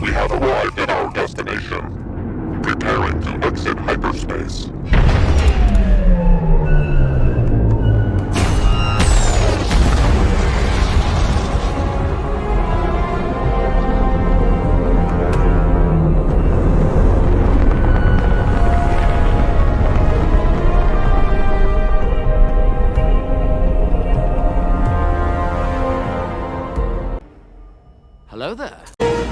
We have arrived at our destination. Preparing to exit hyperspace. Hello there.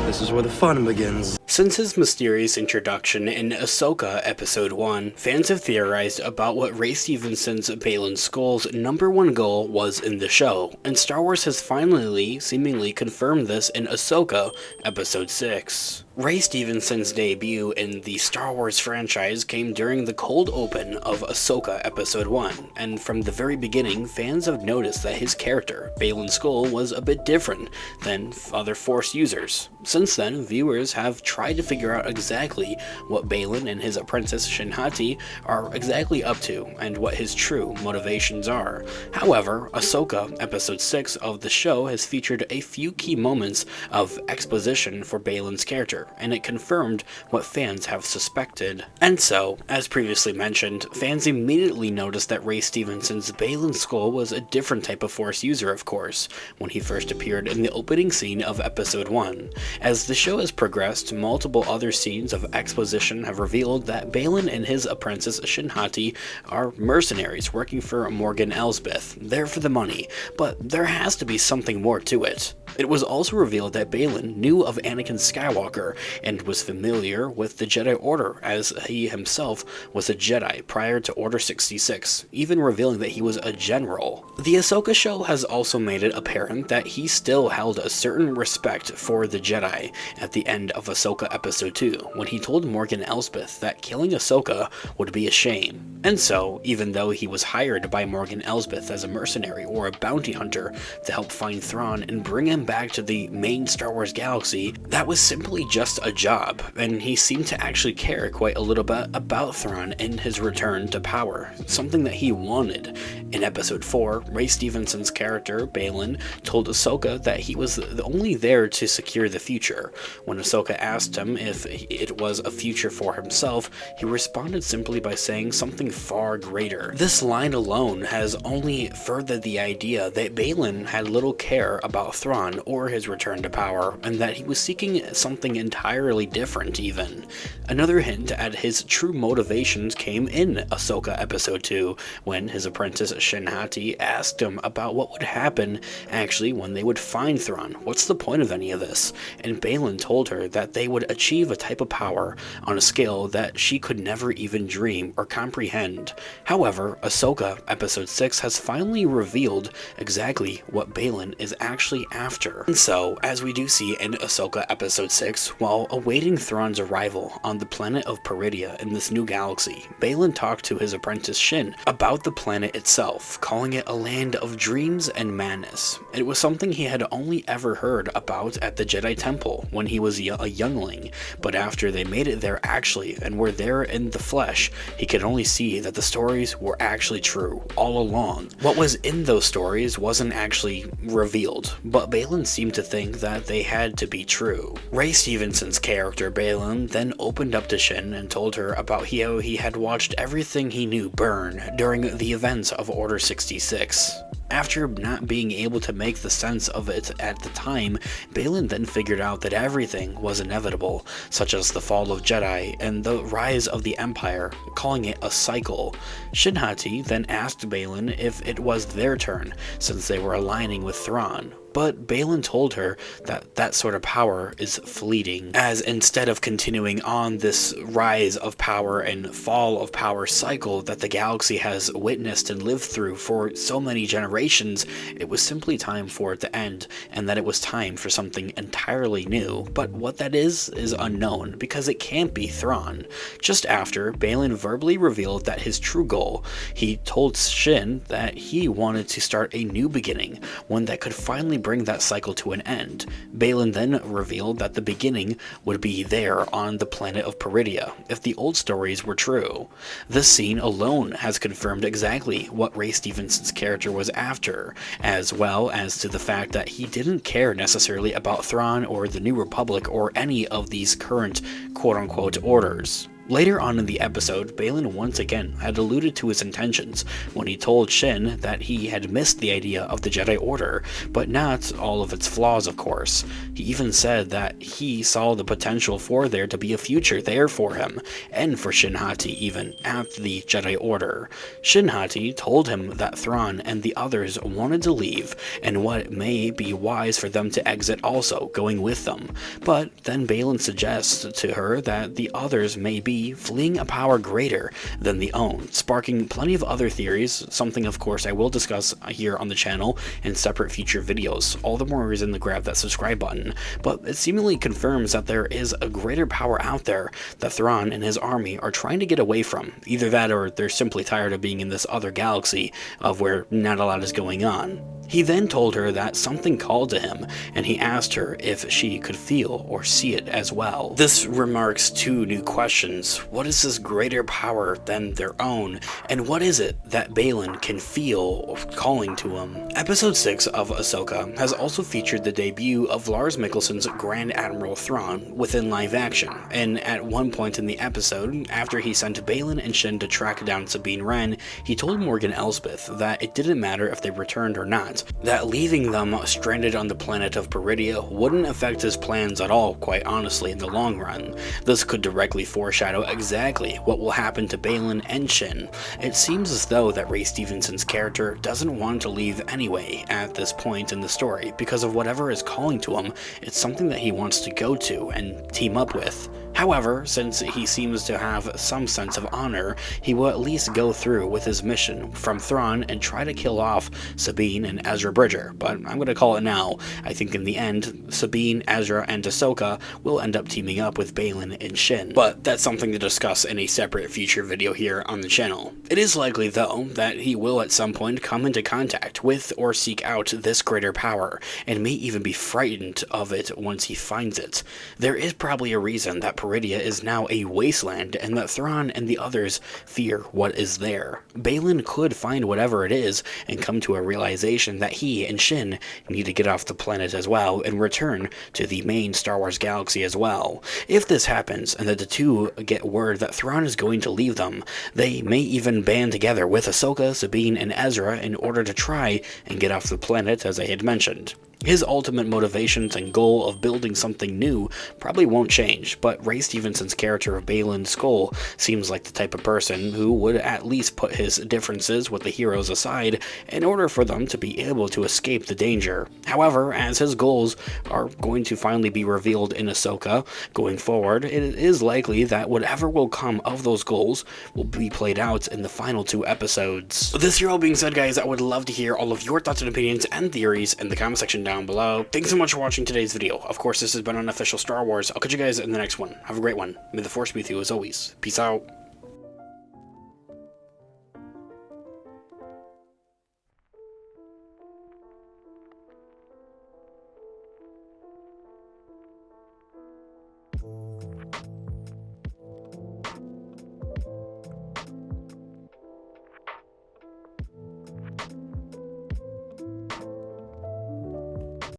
This is where the fun begins. Since his mysterious introduction in Ahsoka Episode 1, fans have theorized about what Ray Stevenson's Baylan Skoll's #1 goal was in the show, and Star Wars has finally seemingly confirmed this in Ahsoka Episode 6. Ray Stevenson's debut in the Star Wars franchise came during the cold open of Ahsoka Episode 1, and from the very beginning, fans have noticed that his character, Baylan Skoll, was a bit different than other Force users. Since then, viewers have tried to figure out exactly what Baylan and his apprentice Shin Hati are exactly up to, and what his true motivations are. However, Ahsoka Episode 6 of the show has featured a few key moments of exposition for Baylan's character, and it confirmed what fans have suspected. And so, as previously mentioned, fans immediately noticed that Ray Stevenson's Baylan Skoll was a different type of Force user, of course, when he first appeared in the opening scene of Episode 1. As the show has progressed, multiple other scenes of exposition have revealed that Baylan and his apprentice Shin Hati are mercenaries working for Morgan Elsbeth, there for the money, but there has to be something more to it. It was also revealed that Baylan knew of Anakin Skywalker and was familiar with the Jedi Order, as he himself was a Jedi prior to Order 66, even revealing that he was a general. The Ahsoka show has also made it apparent that he still held a certain respect for the Jedi at the end of Ahsoka Episode 2, when he told Morgan Elsbeth that killing Ahsoka would be a shame. And so, even though he was hired by Morgan Elsbeth as a mercenary or a bounty hunter to help find Thrawn and bring him back to the main Star Wars galaxy, that was simply just a job, and he seemed to actually care quite a little bit about Thrawn and his return to power, something that he wanted. In Episode 4, Ray Stevenson's character, Baylan, told Ahsoka that he was only there to secure the future. When Ahsoka asked him if it was a future for himself, he responded simply by saying something far greater. This line alone has only furthered the idea that Baylan had little care about Thrawn or his return to power, and that he was seeking something entirely different even. Another hint at his true motivations came in Ahsoka Episode 2, when his apprentice Shin Hati asked him about what would happen actually when they would find Thrawn. What's the point of any of this? And Baylan told her that they would achieve a type of power on a scale that she could never even dream or comprehend. However, Ahsoka Episode 6 has finally revealed exactly what Baylan is actually after. And so, as we do see in Ahsoka Episode 6, while awaiting Thrawn's arrival on the planet of Peridia in this new galaxy, Baylan talked to his apprentice Shin about the planet itself, calling it a land of dreams and madness. It was something he had only ever heard about at the Jedi Temple when he was a youngling, but after they made it there actually and were there in the flesh, he could only see that the stories were actually true all along. What was in those stories wasn't actually revealed, but Baylan seemed to think that they had to be true. Ray Stevenson's character Baylan then opened up to Shin and told her about how he had watched everything he knew burn during the events of Order 66. After not being able to make the sense of it at the time, Baylan then figured out that everything was inevitable, such as the fall of Jedi and the rise of the Empire, calling it a cycle. Shin Hati then asked Baylan if it was their turn, since they were aligning with Thrawn. But Baylan told her that that sort of power is fleeting, as instead of continuing on this rise of power and fall of power cycle that the galaxy has witnessed and lived through for so many generations, it was simply time for it to end, and that it was time for something entirely new. But what that is unknown, because it can't be Thrawn. Just after, Baylan verbally revealed that his true goal, he told Shin that he wanted to start a new beginning, one that could finally bring that cycle to an end. Baylan then revealed that the beginning would be there on the planet of Peridea, if the old stories were true. This scene alone has confirmed exactly what Ray Stevenson's character was after, as well as to the fact that he didn't care necessarily about Thrawn or the New Republic or any of these current quote-unquote orders. Later on in the episode, Baylan once again had alluded to his intentions when he told Shin that he had missed the idea of the Jedi Order, but not all of its flaws, of course. He even said that he saw the potential for there to be a future there for him, and for Shin Hati even, at the Jedi Order. Shin Hati told him that Thrawn and the others wanted to leave, and what may be wise for them to exit also, going with them. But then Baylan suggests to her that the others may be fleeing a power greater than the own, sparking plenty of other theories, something of course I will discuss here on the channel in separate future videos. All the more reason to grab that subscribe button, but it seemingly confirms that there is a greater power out there that Thrawn and his army are trying to get away from. Either that or they're simply tired of being in this other galaxy of where not a lot is going on. He then told her that something called to him, and he asked her if she could feel or see it as well. This remarks two new questions. What is this greater power than their own, and what is it that Baylan can feel calling to him? Episode 6 of Ahsoka has also featured the debut of Lars Mikkelsen's Grand Admiral Thrawn within live action, and at one point in the episode, after he sent Baylan and Shin to track down Sabine Wren, he told Morgan Elsbeth that it didn't matter if they returned or not, that leaving them stranded on the planet of Peridea wouldn't affect his plans at all, quite honestly, in the long run. This could directly foreshadow exactly what will happen to Baylan and Shin. It seems as though that Ray Stevenson's character doesn't want to leave anyway at this point in the story, because of whatever is calling to him. It's something that he wants to go to and team up with. However, since he seems to have some sense of honor, he will at least go through with his mission from Thrawn and try to kill off Sabine and Ezra Bridger, but I'm going to call it now. I think in the end, Sabine, Ezra, and Ahsoka will end up teaming up with Baylan and Shin, but that's something to discuss in a separate future video here on the channel. It is likely, though, that he will at some point come into contact with or seek out this greater power, and may even be frightened of it once he finds it. There is probably a reason that Peridea is now a wasteland, and that Thrawn and the others fear what is there. Baylan could find whatever it is and come to a realization that he and Shin need to get off the planet as well and return to the main Star Wars galaxy as well. If this happens and that the two get word that Thrawn is going to leave them, they may even band together with Ahsoka, Sabine, and Ezra in order to try and get off the planet, as I had mentioned. His ultimate motivations and goal of building something new probably won't change, but Ray Stevenson's character of Baylan Skoll seems like the type of person who would at least put his differences with the heroes aside in order for them to be able to escape the danger. However, as his goals are going to finally be revealed in Ahsoka going forward, it is likely that whatever will come of those goals will be played out in the final 2 episodes. This here all being said, guys, I would love to hear all of your thoughts and opinions and theories in the comment section down below. Thanks so much for watching today's video. Of course, this has been Unofficial Star Wars. I'll catch you guys in the next one. Have a great one. May the Force be with you as always. Peace out.